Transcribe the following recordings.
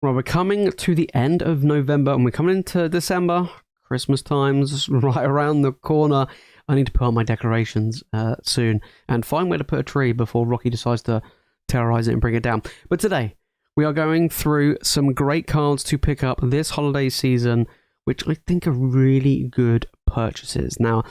Well, we're coming to the end of November and we're coming into December. Christmas time's right around the corner. I need to put on my decorations soon and find where to put a tree before Rocky decides to terrorize it and bring it down. But today, we are going through some great cards to pick up this holiday season, which I think are really good purchases. Now,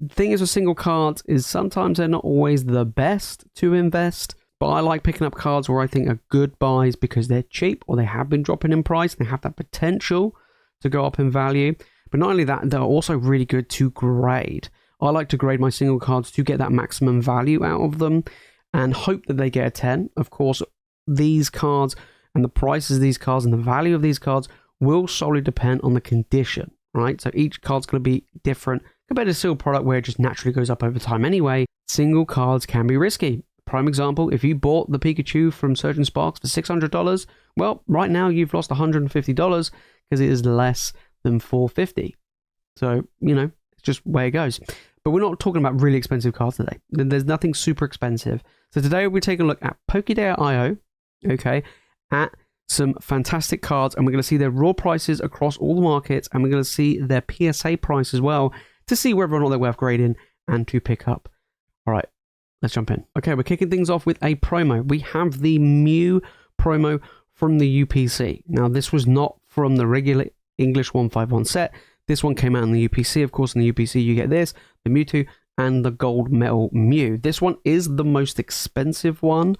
the thing is with single cards is sometimes they're not always the best to invest, but I like picking up cards where I think are good buys because they're cheap or they have been dropping in price. They have that potential to go up in value. But not only that, they're also really good to grade. I like to grade my single cards to get that maximum value out of them and hope that they get a 10. Of course, these cards and the prices of these cards and the value of these cards will solely depend on the condition, right? So each card's going to be different compared to a single product where it just naturally goes up over time anyway. Single cards can be risky. Prime example, if you bought the Pikachu from Surgeon Sparks for $600, well, right now you've lost $150 because it is less than $450. So, you know, it's just where it goes. But we're not talking about really expensive cards today. There's nothing super expensive. So today we're taking a look at PokeJace, okay, at some fantastic cards, and we're going to see their raw prices across all the markets, and we're going to see their PSA price as well to see whether or not they're worth grading and to pick up. All right, let's jump in. Okay, we're kicking things off with a promo. We have the Mew promo from the UPC. Now, this was not from the regular English 151 set. This one came out in the UPC. Of course, in the UPC, you get this, the Mewtwo, and the Gold Metal Mew. This one is the most expensive one.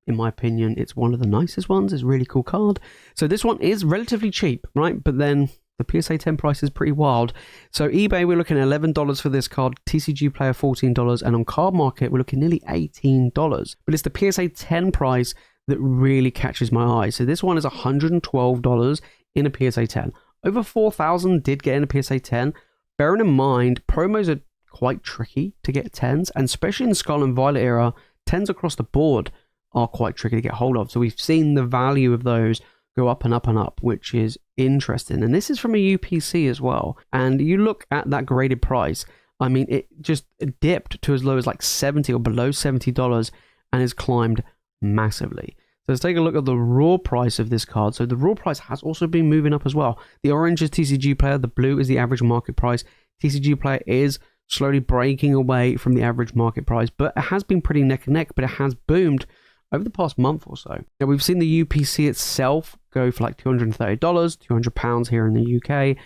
In my opinion, it's one of the nicest ones. It's a really cool card. So this one is relatively cheap, right? But then the PSA 10 price is pretty wild. So eBay, we're looking at $11 for this card. TCG Player, $14. And on Card Market, we're looking nearly $18. But it's the PSA 10 price that really catches my eye. So this one is $112 in a PSA 10. Over 4,000 did get in a PSA 10. Bearing in mind, promos are quite tricky to get 10s. And especially in the Scarlet and Violet era, 10s across the board are quite tricky to get hold of. So we've seen the value of those go up and up and up, which is interesting. And this is from a UPC as well. And you look at that graded price, I mean, it just dipped to as low as like $70 or below $70 and has climbed massively. So let's take a look at the raw price of this card. So the raw price has also been moving up as well. The orange is TCG Player, the blue is the average market price. TCG Player is slowly breaking away from the average market price, but it has been pretty neck and neck, but it has boomed over the past month or so. Now, we've seen the UPC itself go for like $230, £200 here in the UK.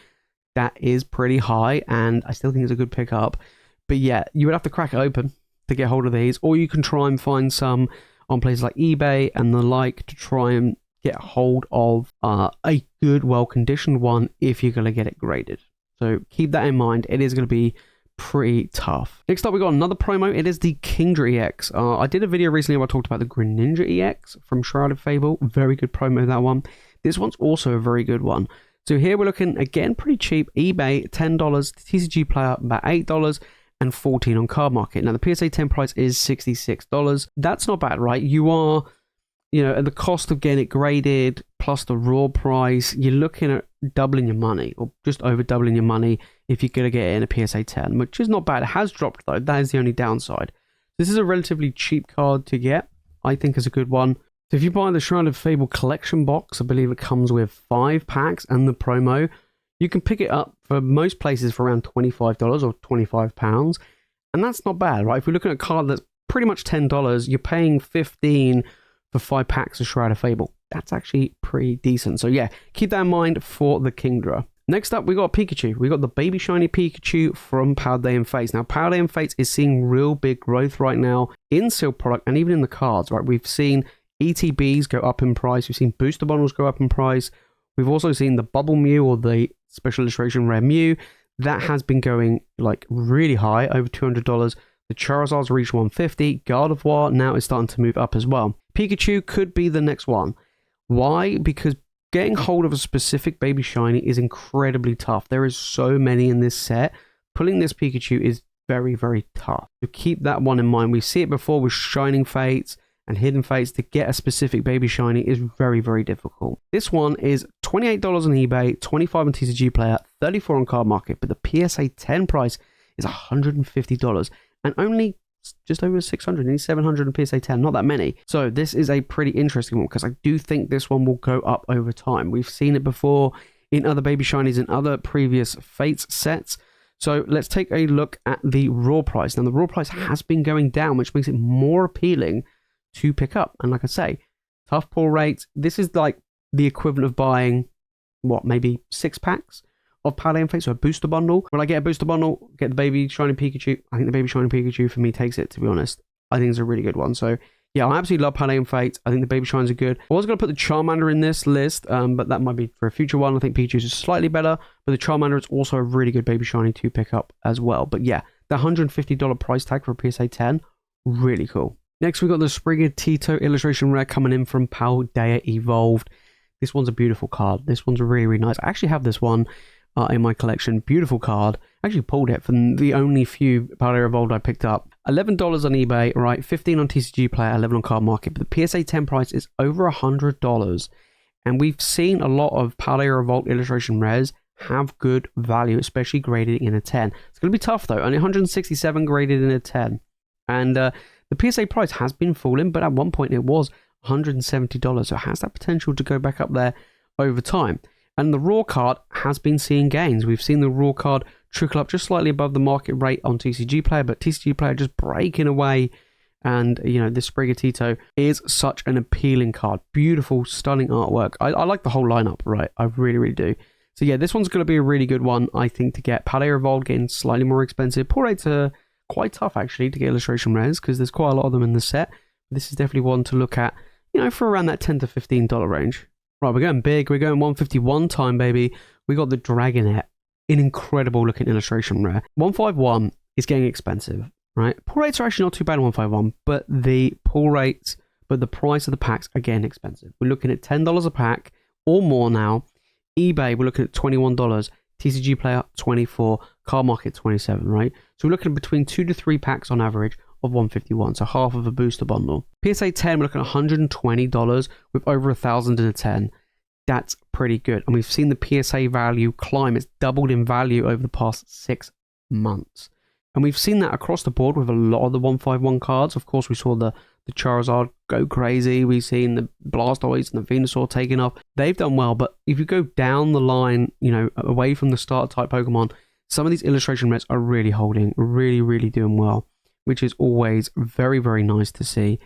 That is pretty high, and I still think it's a good pickup. But yeah, you would have to crack it open to get hold of these, or you can try and find some on places like eBay and the like to try and get hold of a good, well-conditioned one if you're going to get it graded. So keep that in mind. It is going to be pretty tough. Next up, we got another promo. It is the Kingdra EX. I did a video recently where I talked about the Greninja EX from Shrouded Fable. Very good promo, that one. This one's also a very good one. So here we're looking, again, pretty cheap. eBay, $10. TCG Player, about $8. And $14 on Card Market. Now, the PSA 10 price is $66. That's not bad, right? You are, you know, at the cost of getting it graded, plus the raw price, you're looking at doubling your money, or just over doubling your money if you're going to get it in a PSA 10, which is not bad. It has dropped, though. That is the only downside. This is a relatively cheap card to get. I think is a good one. So if you buy the Shrouded Fable collection box, I believe it comes with 5 packs and the promo, you can pick it up for most places for around $25 or £25. And that's not bad, right? If we're looking at a card that's pretty much $10, you're paying $15 for 5 packs of Shrouded Fable. That's actually pretty decent. So yeah, keep that in mind for the Kingdra. Next up, we got Pikachu. We got the Baby Shiny Pikachu from Power Day and Fates. Now, Power Day and Fates is seeing real big growth right now in sealed product and even in the cards, right? We've seen ETBs go up in price. We've seen booster bundles go up in price. We've also seen the Bubble Mew or the Special Illustration Rare Mew. That has been going like really high, over $200. The Charizard's reached $150. Gardevoir now is starting to move up as well. Pikachu could be the next one. Why? Because getting hold of a specific Baby Shiny is incredibly tough. There is so many in this set. Pulling this Pikachu is very, very tough. So keep that one in mind. We see it before with Shining Fates and Hidden Fates. To get a specific Baby Shiny is very, very difficult. This one is $28 on eBay, $25 on TCG Player, $34 on Card Market, but the PSA 10 price is $150 and only just over 600, nearly 700 in PSA 10, not that many. So this is a pretty interesting one because I do think this one will go up over time. We've seen it before in other baby shinies in other previous Fates sets. So let's take a look at the raw price. Now the raw price has been going down, which makes it more appealing to pick up. And like I say, tough pull rates. This is like the equivalent of buying, what, maybe 6 packs of Paldea Fates, so a booster bundle. When I get a booster bundle, get the baby shiny Pikachu. I think the baby shiny Pikachu for me takes it, to be honest. I think it's a really good one. So yeah, I absolutely love Paldea Fates. I think the baby shines are good. I was going to put the Charmander in this list, but that might be for a future one. I think Pikachu's is slightly better, but the Charmander is also a really good baby shiny to pick up as well. But yeah, the $150 price tag for a PSA 10, really cool. Next, we got the Sprigatito illustration rare coming in from Paldea Evolved. This one's a beautiful card. This one's really, really nice. I actually have this one in my collection. Beautiful card. I actually pulled it from the only few Paldea Evolved I picked up. $11 on eBay, right? $15 on TCG Player, $11 on Card Market. But the PSA 10 price is over $100. And we've seen a lot of Paldea Evolved illustration rares have good value, especially graded in a 10. It's going to be tough though. Only 167 graded in a 10. And the PSA price has been falling, but at one point it was $170. So it has that potential to go back up there over time. And the raw card has been seeing gains. We've seen the raw card trickle up just slightly above the market rate on TCG Player, but TCG Player just breaking away. And, you know, this Sprigatito is such an appealing card. Beautiful, stunning artwork. I like the whole lineup, right? I really, really do. So yeah, this one's going to be a really good one, I think, to get. Paldea Evolved getting slightly more expensive. Pull rates are quite tough, actually, to get illustration rares because there's quite a lot of them in the set. This is definitely one to look at, you know, for around that $10 to $15 range. Right, we're going big. We're going 151 time, baby. We got the Dragonette, an incredible looking illustration rare. 151 is getting expensive, right? Pull rates are actually not too bad on 151, but the pull rates, but the price of the packs are getting expensive. We're looking at $10 a pack or more now. eBay, we're looking at $21. TCG Player, $24. Card Market, $27, right? So we're looking at between 2 to 3 packs on average of 151, so half of a booster bundle. PSA 10, we're looking at $120 with over 1,000 in a 10. That's pretty good. And we've seen the PSA value climb. It's doubled in value over the past 6 months. And we've seen that across the board with a lot of the 151 cards. Of course, we saw the Charizard go crazy. We've seen the Blastoise and the Venusaur taking off. They've done well, but if you go down the line, you know, away from the starter type Pokemon, some of these illustration rares are really holding, really, really doing well, which is always very, very nice to see.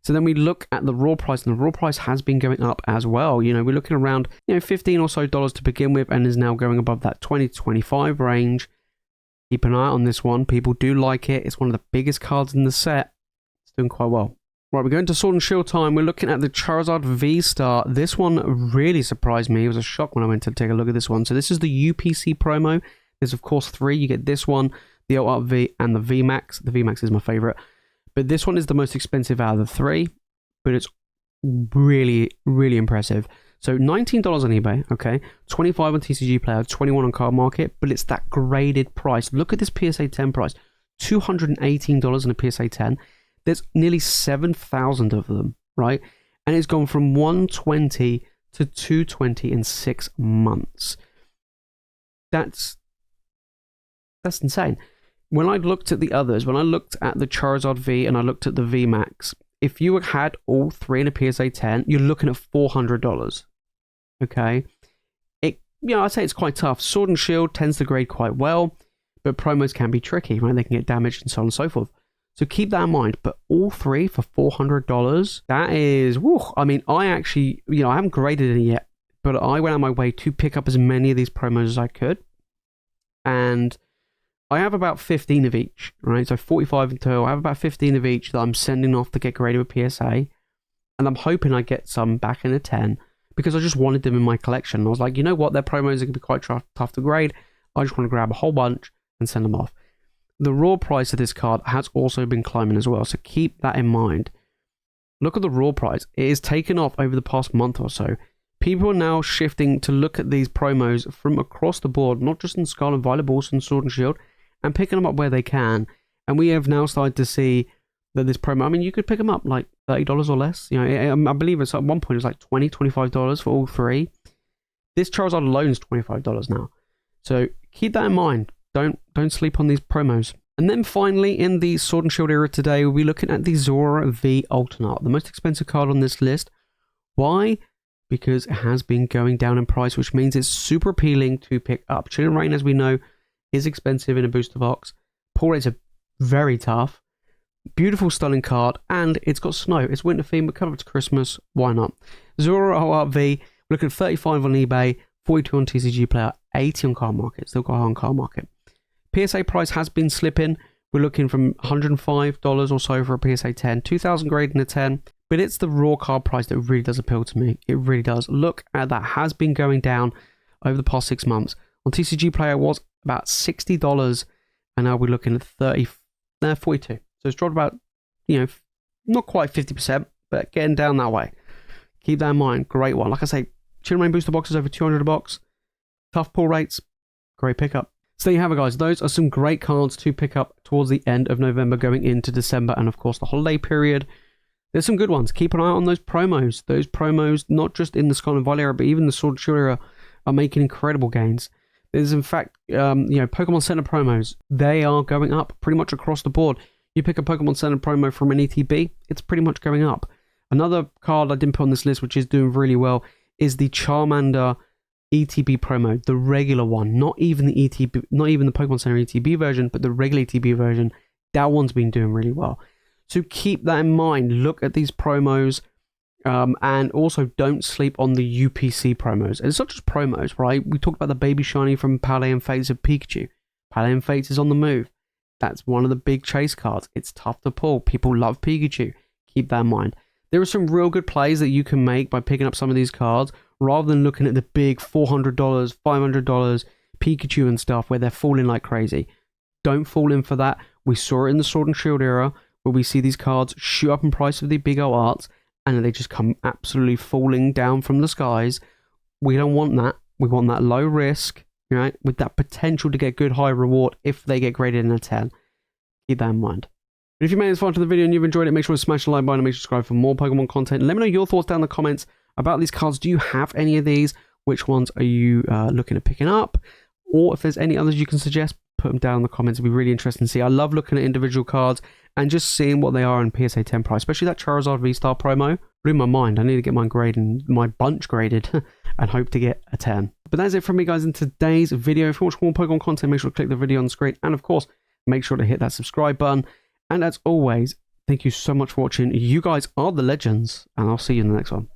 So then we look at the raw price, and the raw price has been going up as well. You know, we're looking around, you know, $15 or so to begin with, and is now going above that 20 to 25 range. Keep an eye on this one. People do like it. It's one of the biggest cards in the set. It's doing quite well. Right, we're going to Sword and Shield time. We're looking at the Charizard V Star. This one really surprised me. It was a shock when I went to take a look at this one. So this is the UPC promo. There's, of course, 3. You get this one, the Ultra V, and the VMAX. The VMAX is my favorite. But this one is the most expensive out of the 3. But it's really, really impressive. So $19 on eBay, okay? $25 on TCG Player, $21 on Card Market. But it's that graded price. Look at this PSA 10 price. $218 in a PSA 10. There's nearly 7,000 of them, right? And it's gone from 120 to 220 in 6 months. That's insane. When I looked at the others, when I looked at the Charizard V and I looked at the VMAX, if you had all 3 in a PSA 10, you're looking at $400. Okay? I'd say it's quite tough. Sword and Shield tends to grade quite well, but promos can be tricky, right? They can get damaged and so on and so forth. So keep that in mind. But all 3 for $400, that is, whew. I mean, I actually, I haven't graded it yet, but I went out of my way to pick up as many of these promos as I could. And I have about 15 of each, right? So 45 in total. I have about 15 of each that I'm sending off to get graded with PSA. And I'm hoping I get some back in a 10 because I just wanted them in my collection. I was like, you know what? Their promos are going to be quite tough to grade. I just want to grab a whole bunch and send them off. The raw price of this card has also been climbing as well. So keep that in mind. Look at the raw price. It is taken off over the past month or so. People are now shifting to look at these promos from across the board, not just in Scarlet and Violet, but also in Sword and Shield, and picking them up where they can. And we have now started to see that this promo, I mean, you could pick them up like $30 or less. I believe it's at one point it was like $20, $25 for all 3. This Charizard alone is $25 now. So keep that in mind. Don't sleep on these promos. And then finally, in the Sword and Shield era today, we'll be looking at the Zeraora V Alternate, the most expensive card on this list. Why? Because it has been going down in price, which means it's super appealing to pick up. Chilling Rain, as we know, is expensive in a booster box. Pull rates are very tough. Beautiful stunning card, and it's got snow. It's winter theme, but coming up to Christmas, why not? Zeraora V, we're looking at 35 on eBay, 42 on TCG Player, 80 on Card Market. Still got high on Card Market. PSA price has been slipping. We're looking from $105 or so for a PSA 10, 2,000 grade in a 10. But it's the raw card price that really does appeal to me. It really does. Look at that. Has been going down over the past 6 months. On TCG Player, it was about $60, and now we're looking at 42. So it's dropped about, not quite 50%, but getting down that way. Keep that in mind. Great one. Like I say, Chilling Rain booster boxes over 200 a box. Tough pull rates. Great pickup. So there you have it, guys. Those are some great cards to pick up towards the end of November, going into December, and of course the holiday period. There's some good ones. Keep an eye on those promos. Those promos, not just in the Scarlet and Violet era, but even the Sword and Shield era, are making incredible gains. There's, in fact, Pokemon Center promos. They are going up pretty much across the board. You pick a Pokemon Center promo from an ETB, it's pretty much going up. Another card I didn't put on this list, which is doing really well, is the Charmander ETB promo, the regular one, not even the ETB, not even the Pokemon Center ETB version, but the regular ETB version. That one's been doing really well. So keep that in mind. Look at these promos, and also don't sleep on the UPC promos. And it's not just promos, right? We talked about the Baby Shiny from Palais and Fates of Pikachu. Palais and Fates is on the move. That's one of the big chase cards. It's tough to pull. People love Pikachu. Keep that in mind. There are some real good plays that you can make by picking up some of these cards, rather than looking at the big $400, $500 Pikachu and stuff where they're falling like crazy. Don't fall in for that. We saw it in the Sword and Shield era, where we see these cards shoot up in price of the big old arts, and then they just come absolutely falling down from the skies. We don't want that. We want that low risk, right, with that potential to get good high reward if they get graded in a 10. Keep that in mind. But if you made this far into the video and you've enjoyed it, make sure to smash the like button and make sure to subscribe for more Pokemon content. And let me know your thoughts down in the comments about these cards. Do you have any of these? Which ones are you looking at picking up? Or if there's any others you can suggest, put them down in the comments. It'd be really interesting to see. I love looking at individual cards and just seeing what they are in PSA 10 price, especially that Charizard V-Star promo. Blew my mind. I need to get my bunch graded and hope to get a 10. But that's it from me, guys, in today's video. If you want more Pokemon content, make sure to click the video on the screen, and of course, make sure to hit that subscribe button. And as always, thank you so much for watching. You guys are the legends, and I'll see you in the next one.